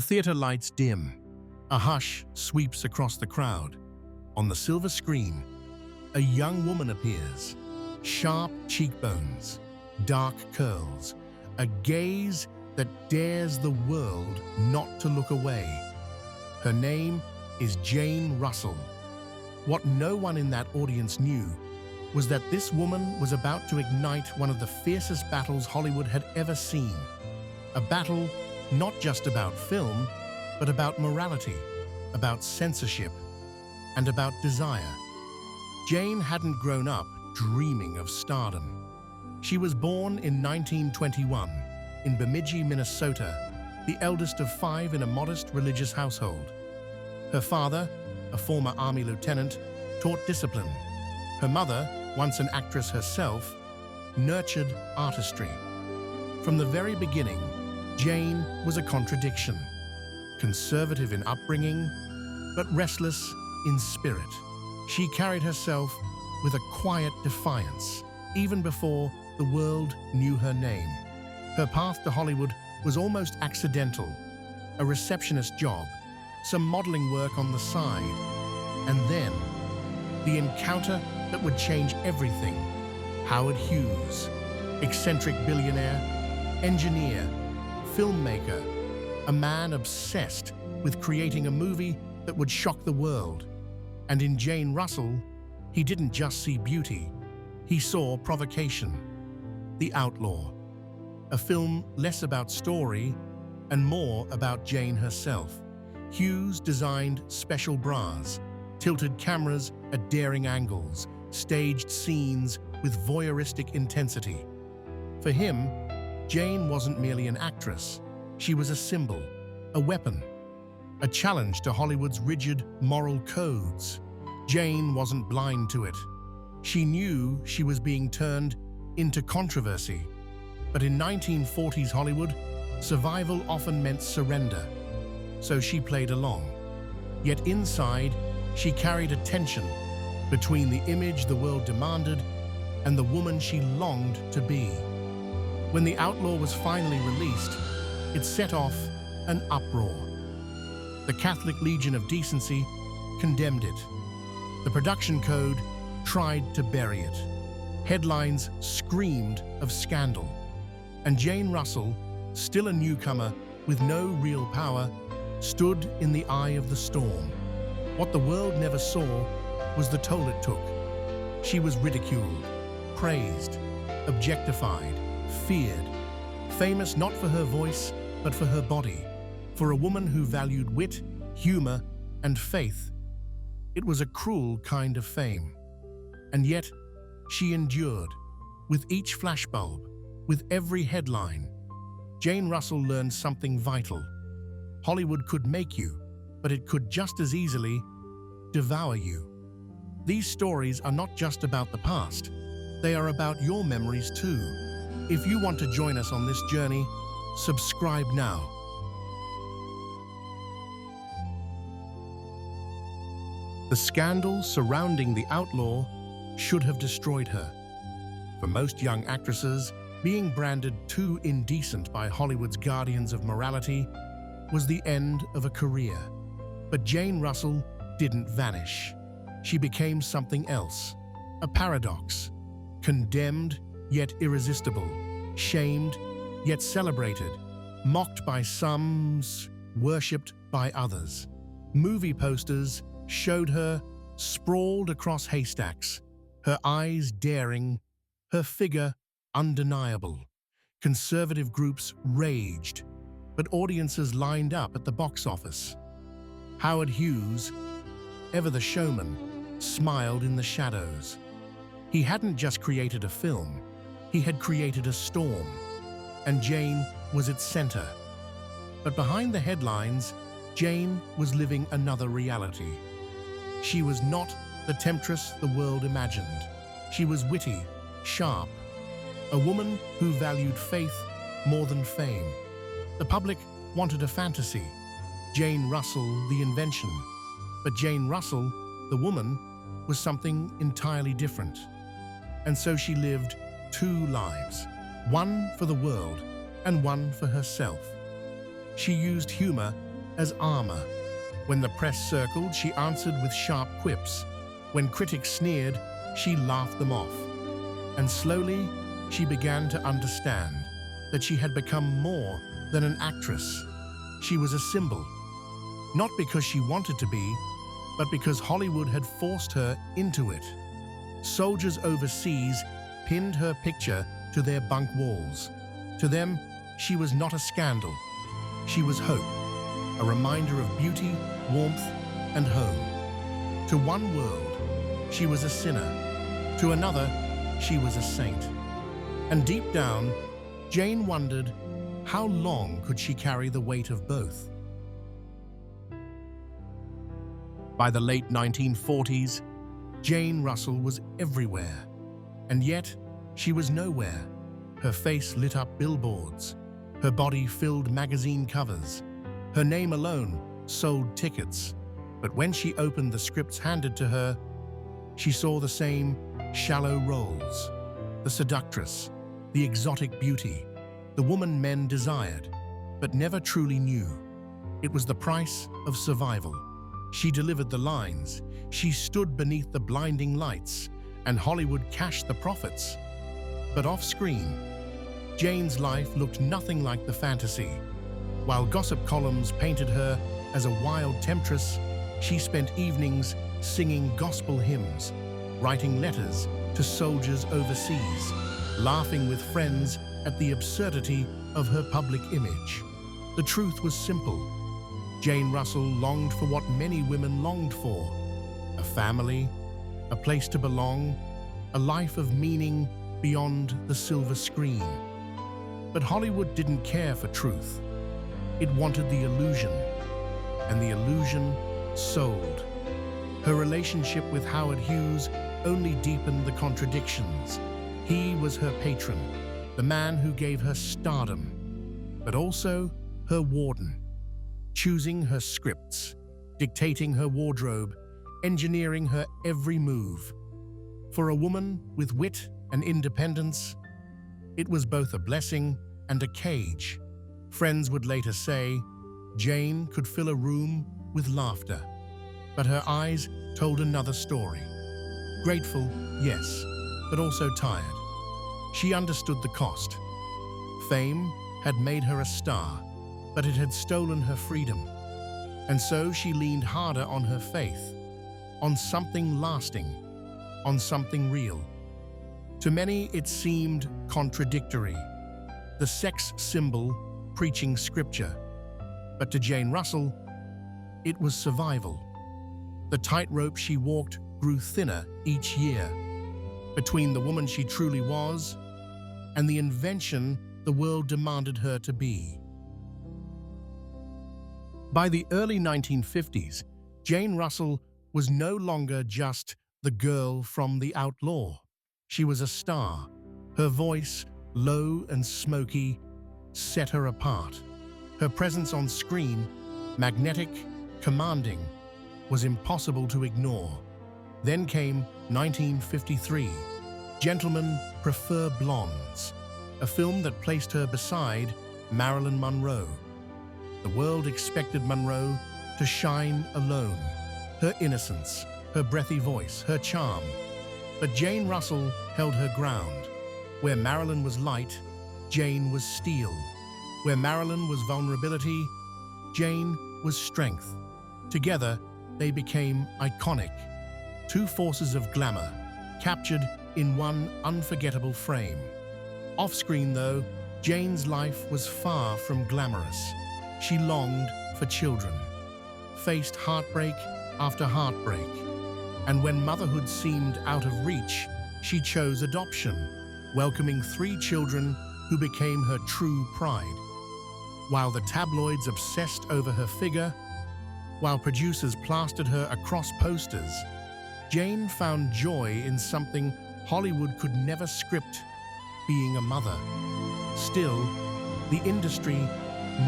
The theater lights dim. A hush sweeps across the crowd. On the silver screen, a young woman appears. Sharp cheekbones, dark curls, a gaze that dares the world not to look away. Her name is Jane Russell. What no one in that audience knew was that this woman was about to ignite one of the fiercest battles Hollywood had ever seen. A battle not just about film, but about morality, about censorship, and about desire. Jane hadn't grown up dreaming of stardom. She was born in 1921 in Bemidji, Minnesota, the eldest of 5 in a modest religious household. Her father, a former Army lieutenant, taught discipline. Her mother, once an actress herself, nurtured artistry. From the very beginning, Jane was a contradiction, conservative in upbringing, but restless in spirit. She carried herself with a quiet defiance, even before the world knew her name. Her path to Hollywood was almost accidental, a receptionist job, some modeling work on the side, and then the encounter that would change everything. Howard Hughes, eccentric billionaire, engineer, filmmaker, a man obsessed with creating a movie that would shock the world. And in Jane Russell, he didn't just see beauty, he saw provocation. The Outlaw, a film less about story and more about Jane herself. Hughes designed special bras, tilted cameras at daring angles, staged scenes with voyeuristic intensity. For him, Jane wasn't merely an actress. She was a symbol, a weapon, a challenge to Hollywood's rigid moral codes. Jane wasn't blind to it. She knew she was being turned into controversy. But in 1940s Hollywood, survival often meant surrender. So she played along. Yet inside, she carried a tension between the image the world demanded and the woman she longed to be. When The Outlaw was finally released, it set off an uproar. The Catholic Legion of Decency condemned it. The production code tried to bury it. Headlines screamed of scandal. And Jane Russell, still a newcomer with no real power, stood in the eye of the storm. What the world never saw was the toll it took. She was ridiculed, praised, objectified, feared, famous not for her voice, but for her body, for a woman who valued wit, humor, and faith. It was a cruel kind of fame. And yet, she endured. With each flashbulb, with every headline, Jane Russell learned something vital. Hollywood could make you, but it could just as easily devour you. These stories are not just about the past, they are about your memories too. If you want to join us on this journey, subscribe now. The scandal surrounding The Outlaw should have destroyed her. For most young actresses, being branded too indecent by Hollywood's guardians of morality was the end of a career. But Jane Russell didn't vanish. She became something else, a paradox, condemned yet irresistible, shamed yet celebrated, mocked by some, worshipped by others. Movie posters showed her sprawled across haystacks, her eyes daring, her figure undeniable. Conservative groups raged, but audiences lined up at the box office. Howard Hughes, ever the showman, smiled in the shadows. He hadn't just created a film, he had created a storm, and Jane was its center. But behind the headlines, Jane was living another reality. She was not the temptress the world imagined. She was witty, sharp, a woman who valued faith more than fame. The public wanted a fantasy, Jane Russell the invention. But Jane Russell, the woman, was something entirely different. And so she lived 2 lives, one for the world and one for herself. She used humor as armor. When the press circled, she answered with sharp quips. When critics sneered, she laughed them off. And slowly, she began to understand that she had become more than an actress. She was a symbol, not because she wanted to be, but because Hollywood had forced her into it. Soldiers overseas pinned her picture to their bunk walls. To them, she was not a scandal. She was hope, a reminder of beauty, warmth, and home. To one world, she was a sinner. To another, she was a saint. And deep down, Jane wondered, how long could she carry the weight of both? By the late 1940s, Jane Russell was everywhere. And yet, she was nowhere. Her face lit up billboards. Her body filled magazine covers. Her name alone sold tickets. But when she opened the scripts handed to her, she saw the same shallow roles. The seductress, the exotic beauty, the woman men desired, but never truly knew. It was the price of survival. She delivered the lines. She stood beneath the blinding lights, and Hollywood cashed the profits. But off-screen, Jane's life looked nothing like the fantasy. While gossip columns painted her as a wild temptress, she spent evenings singing gospel hymns, writing letters to soldiers overseas, laughing with friends at the absurdity of her public image. The truth was simple. Jane Russell longed for what many women longed for: a family, a place to belong, a life of meaning beyond the silver screen. But Hollywood didn't care for truth. It wanted the illusion, and the illusion sold. Her relationship with Howard Hughes only deepened the contradictions. He was her patron, the man who gave her stardom, but also her warden, choosing her scripts, dictating her wardrobe, engineering her every move. For a woman with wit and independence, it was both a blessing and a cage. Friends would later say, Jane could fill a room with laughter, but her eyes told another story. Grateful, yes, but also tired. She understood the cost. Fame had made her a star, but it had stolen her freedom. And so she leaned harder on her faith, on something lasting, on something real. To many, it seemed contradictory. The sex symbol preaching scripture. But to Jane Russell, it was survival. The tightrope she walked grew thinner each year, between the woman she truly was and the invention the world demanded her to be. By the early 1950s, Jane Russell was no longer just the girl from The Outlaw. She was a star. Her voice, low and smoky, set her apart. Her presence on screen, magnetic, commanding, was impossible to ignore. Then came 1953, Gentlemen Prefer Blondes, a film that placed her beside Marilyn Monroe. The world expected Monroe to shine alone, her innocence, her breathy voice, her charm. But Jane Russell held her ground. Where Marilyn was light, Jane was steel. Where Marilyn was vulnerability, Jane was strength. Together, they became iconic. Two forces of glamour, captured in one unforgettable frame. Off-screen, though, Jane's life was far from glamorous. She longed for children, faced heartbreak after heartbreak. And when motherhood seemed out of reach, she chose adoption, welcoming 3 children who became her true pride. While the tabloids obsessed over her figure, while producers plastered her across posters, Jane found joy in something Hollywood could never script: being a mother. Still, the industry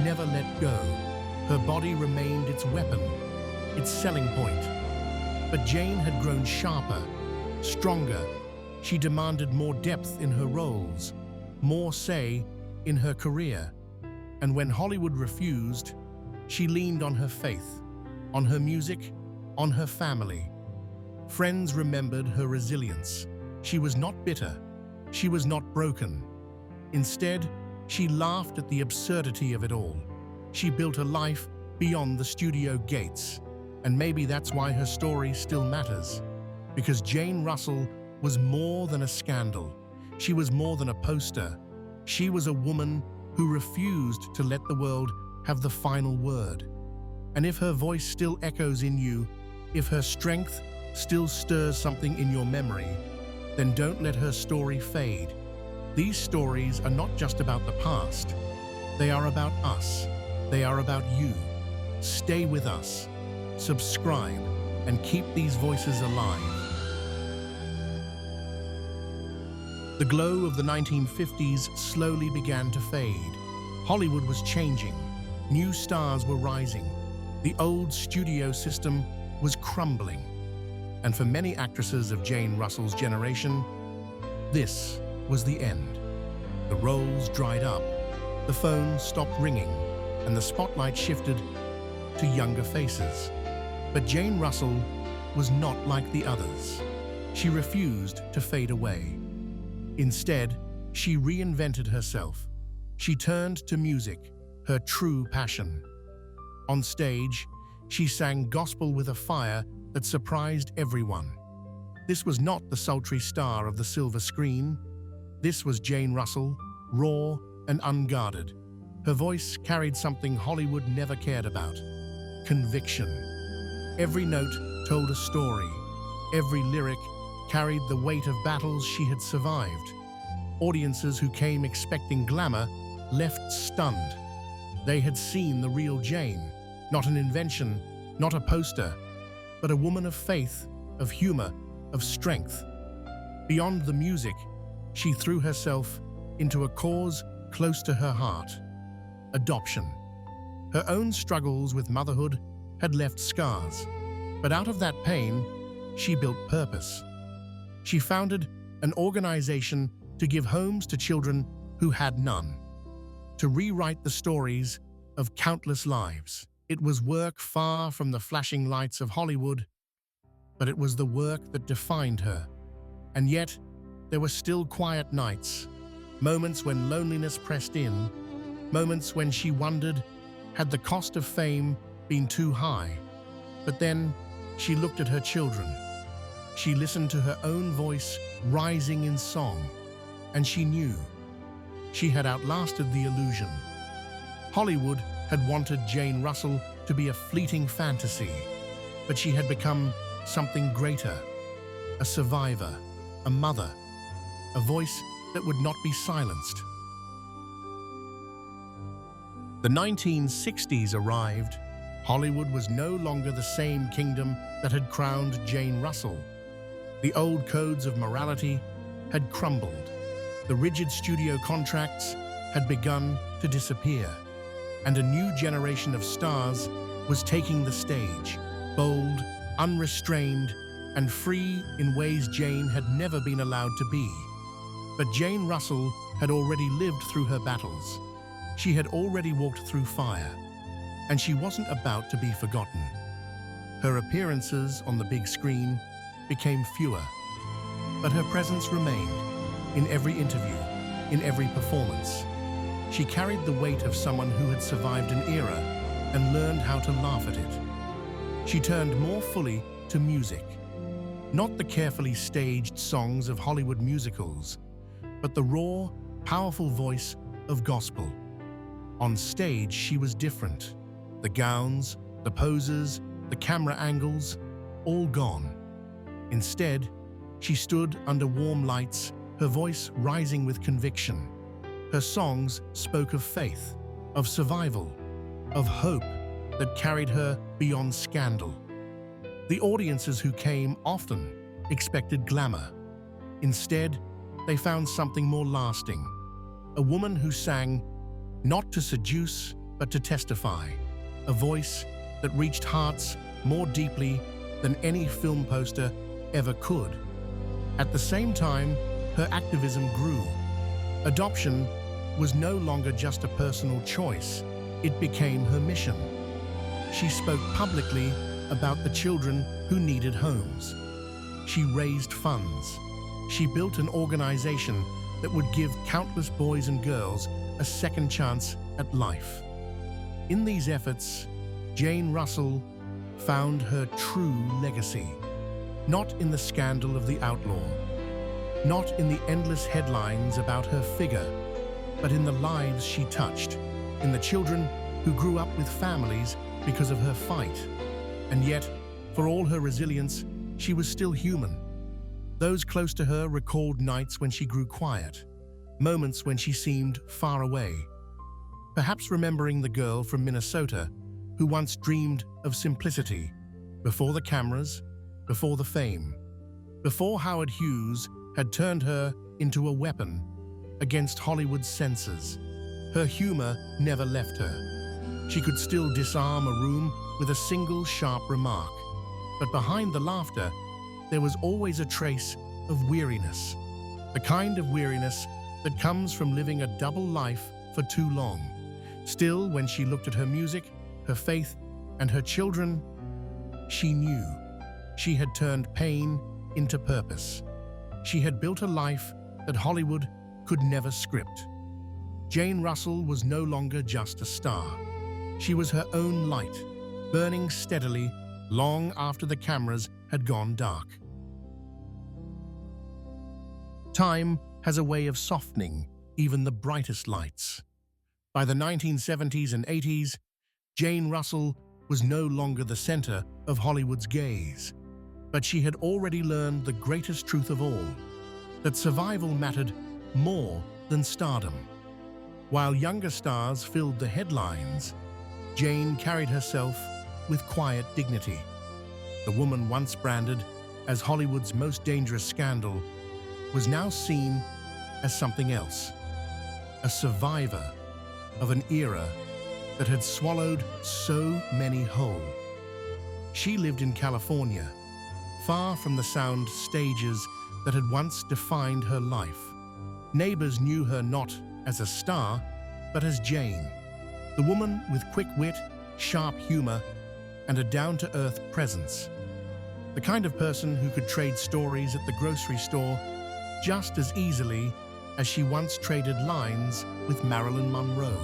never let go. Her body remained its weapon, its selling point. But Jane had grown sharper, stronger. She demanded more depth in her roles, more say in her career. And when Hollywood refused, She leaned on her faith, on her music, on her family. Friends remembered her resilience. She was not bitter. She was not broken. Instead, she laughed at the absurdity of it all. She built a life beyond the studio gates. And maybe that's why her story still matters. Because Jane Russell was more than a scandal. She was more than a poster. She was a woman who refused to let the world have the final word. And if her voice still echoes in you, if her strength still stirs something in your memory, then don't let her story fade. These stories are not just about the past. They are about us. They are about you. Stay with us. Subscribe and keep these voices alive. The glow of the 1950s slowly began to fade. Hollywood was changing. New stars were rising. The old studio system was crumbling. And for many actresses of Jane Russell's generation, this was the end. The roles dried up, the phone stopped ringing, and the spotlight shifted to younger faces. But Jane Russell was not like the others. She refused to fade away. Instead, she reinvented herself. She turned to music, her true passion. On stage, she sang gospel with a fire that surprised everyone. This was not the sultry star of the silver screen. This was Jane Russell, raw and unguarded. Her voice carried something Hollywood never cared about: conviction. Every note told a story. Every lyric carried the weight of battles she had survived. Audiences who came expecting glamour left stunned. They had seen the real Jane, not an invention, not a poster, but a woman of faith, of humor, of strength. Beyond the music, she threw herself into a cause close to her heart: adoption. Her own struggles with motherhood had left scars, but out of that pain, she built purpose. She founded an organization to give homes to children who had none, to rewrite the stories of countless lives. It was work far from the flashing lights of Hollywood, but it was the work that defined her. And yet, there were still quiet nights, moments when loneliness pressed in, moments when she wondered, had the cost of fame been too high? But then, she looked at her children. She listened to her own voice rising in song, and she knew she had outlasted the illusion. Hollywood had wanted Jane Russell to be a fleeting fantasy, but she had become something greater: a survivor, a mother, a voice that would not be silenced. The 1960s arrived. Hollywood was no longer the same kingdom that had crowned Jane Russell. The old codes of morality had crumbled. The rigid studio contracts had begun to disappear, and a new generation of stars was taking the stage, bold, unrestrained, and free in ways Jane had never been allowed to be. But Jane Russell had already lived through her battles. She had already walked through fire, and she wasn't about to be forgotten. Her appearances on the big screen became fewer, but her presence remained in every interview, in every performance. She carried the weight of someone who had survived an era and learned how to laugh at it. She turned more fully to music, not the carefully staged songs of Hollywood musicals, but the raw, powerful voice of gospel. On stage, she was different. The gowns, the poses, the camera angles, all gone. Instead, she stood under warm lights, her voice rising with conviction. Her songs spoke of faith, of survival, of hope that carried her beyond scandal. The audiences who came often expected glamour. Instead, they found something more lasting: a woman who sang not to seduce, but to testify, a voice that reached hearts more deeply than any film poster ever could. At the same time, her activism grew. Adoption was no longer just a personal choice. It became her mission. She spoke publicly about the children who needed homes. She raised funds. She built an organization that would give countless boys and girls a second chance at life. In these efforts, Jane Russell found her true legacy, not in the scandal of the outlaw, not in the endless headlines about her figure, but in the lives she touched, in the children who grew up with families because of her fight. And yet, for all her resilience, she was still human. Those close to her recalled nights when she grew quiet, moments when she seemed far away, perhaps remembering the girl from Minnesota who once dreamed of simplicity, before the cameras, before the fame, before Howard Hughes had turned her into a weapon against Hollywood's censors. Her humor never left her. She could still disarm a room with a single sharp remark, but behind the laughter, there was always a trace of weariness, the kind of weariness that comes from living a double life for too long. Still, when she looked at her music, her faith, and her children, she knew she had turned pain into purpose. She had built a life that Hollywood could never script. Jane Russell was no longer just a star. She was her own light, burning steadily long after the cameras had gone dark. Time has a way of softening even the brightest lights. By the 1970s and 80s, Jane Russell was no longer the center of Hollywood's gaze, but she had already learned the greatest truth of all, that survival mattered more than stardom. While younger stars filled the headlines, Jane carried herself with quiet dignity. The woman once branded as Hollywood's most dangerous scandal was now seen as something else, a survivor of an era that had swallowed so many whole. She lived in California, far from the sound stages that had once defined her life. Neighbors knew her not as a star, but as Jane, the woman with quick wit, sharp humor, and a down-to-earth presence. The kind of person who could trade stories at the grocery store just as easily as she once traded lines with Marilyn Monroe.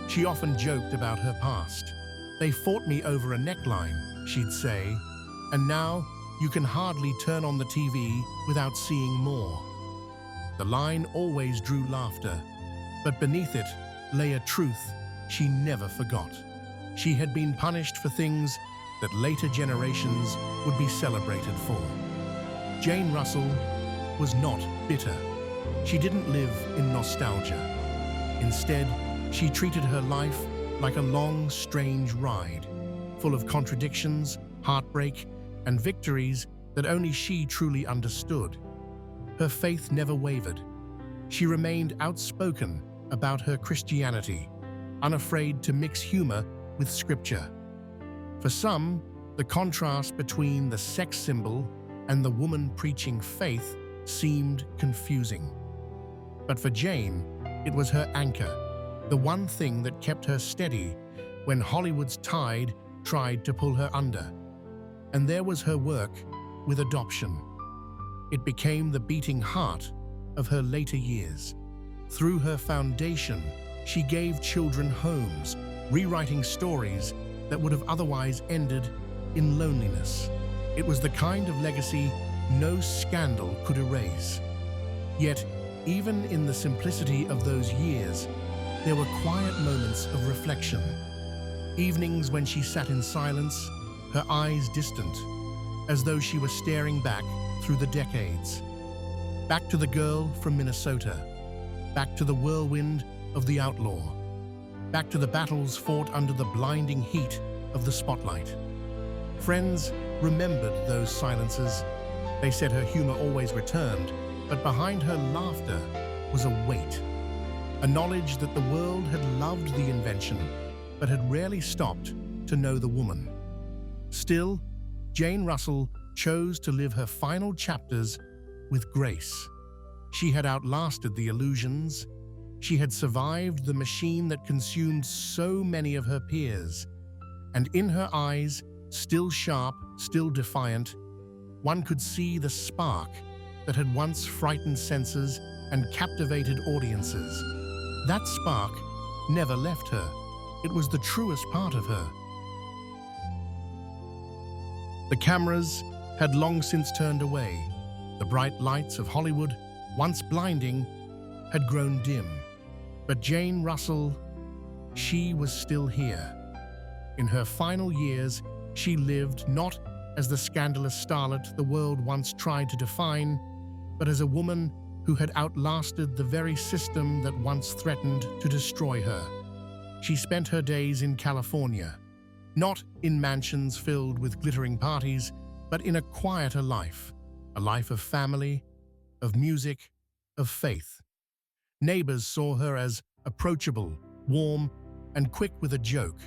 She often joked about her past. "They fought me over a neckline," she'd say, "and now you can hardly turn on the TV without seeing more." The line always drew laughter, but beneath it lay a truth she never forgot. She had been punished for things that later generations would be celebrated for. Jane Russell was not bitter. She didn't live in nostalgia. Instead, she treated her life like a long, strange ride, full of contradictions, heartbreak, and victories that only she truly understood. Her faith never wavered. She remained outspoken about her Christianity, unafraid to mix humor with scripture. For some, the contrast between the sex symbol and the woman preaching faith seemed confusing. But for Jane, it was her anchor, the one thing that kept her steady when Hollywood's tide tried to pull her under. And there was her work with adoption. It became the beating heart of her later years. Through her foundation, she gave children homes, rewriting stories that would have otherwise ended in loneliness. It was the kind of legacy no scandal could erase. Yet, even in the simplicity of those years, there were quiet moments of reflection. Evenings when she sat in silence, her eyes distant, as though she were staring back through the decades. Back to the girl from Minnesota, back to the whirlwind of the outlaw, back to the battles fought under the blinding heat of the spotlight. Friends remembered those silences. They said her humor always returned, but behind her laughter was a weight, a knowledge that the world had loved the invention, but had rarely stopped to know the woman. Still, Jane Russell chose to live her final chapters with grace. She had outlasted the illusions. She had survived the machine that consumed so many of her peers. and in her eyes, still sharp, still defiant, one could see the spark that had once frightened censors and captivated audiences. That spark never left her. It was the truest part of her. The cameras had long since turned away. The bright lights of Hollywood, once blinding, had grown dim. But Jane Russell, she was still here. In her final years, she lived not as the scandalous starlet the world once tried to define, but as a woman who had outlasted the very system that once threatened to destroy her. She spent her days in California, not in mansions filled with glittering parties, but in a quieter life, a life of family, of music, of faith. Neighbors saw her as approachable, warm, and quick with a joke.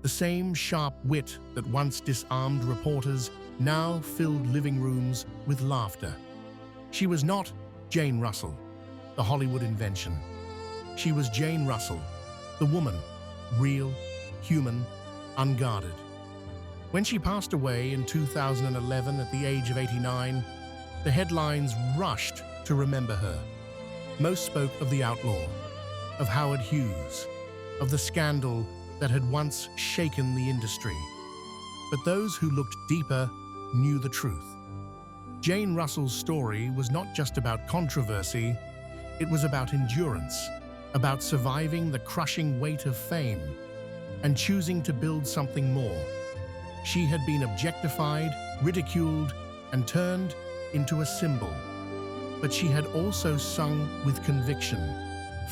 The same sharp wit that once disarmed reporters now filled living rooms with laughter. She was not Jane Russell, the Hollywood invention. She was Jane Russell, the woman, real, human, unguarded. When she passed away in 2011 at the age of 89, the headlines rushed to remember her. Most spoke of the outlaw, of Howard Hughes, of the scandal that had once shaken the industry. But those who looked deeper knew the truth. Jane Russell's story was not just about controversy, it was about endurance, about surviving the crushing weight of fame and choosing to build something more. She had been objectified, ridiculed, and turned into a symbol. But she had also sung with conviction,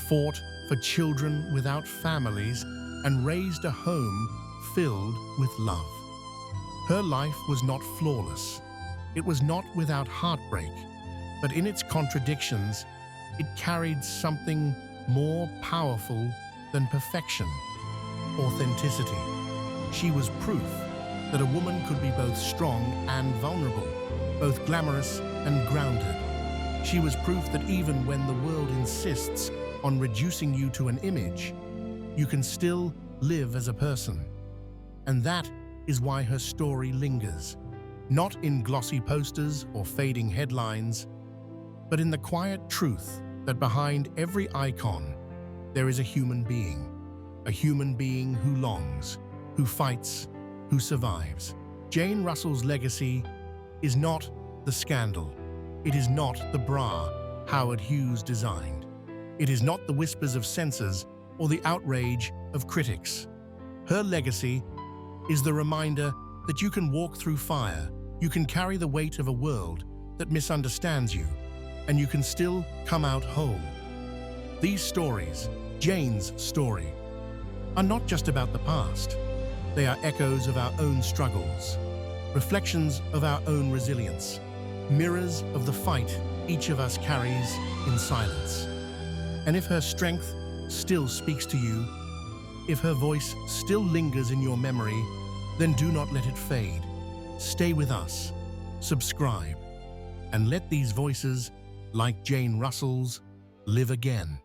fought for children without families, and raised a home filled with love. Her life was not flawless. It was not without heartbreak, but in its contradictions, it carried something more powerful than perfection: authenticity. She was proof that a woman could be both strong and vulnerable, both glamorous and grounded. She was proof that even when the world insists on reducing you to an image, you can still live as a person. And that is why her story lingers, not in glossy posters or fading headlines, but in the quiet truth that behind every icon, there is a human being who longs, who fights, who survives. Jane Russell's legacy is not the scandal. It is not the bra Howard Hughes designed. It is not the whispers of censors or the outrage of critics. Her legacy is the reminder that you can walk through fire, you can carry the weight of a world that misunderstands you, and you can still come out whole. These stories, Jane's story, are not just about the past. They are echoes of our own struggles, reflections of our own resilience, mirrors of the fight each of us carries in silence. And if her strength still speaks to you, if her voice still lingers in your memory, then do not let it fade. Stay with us, subscribe, and let these voices, like Jane Russell's, live again.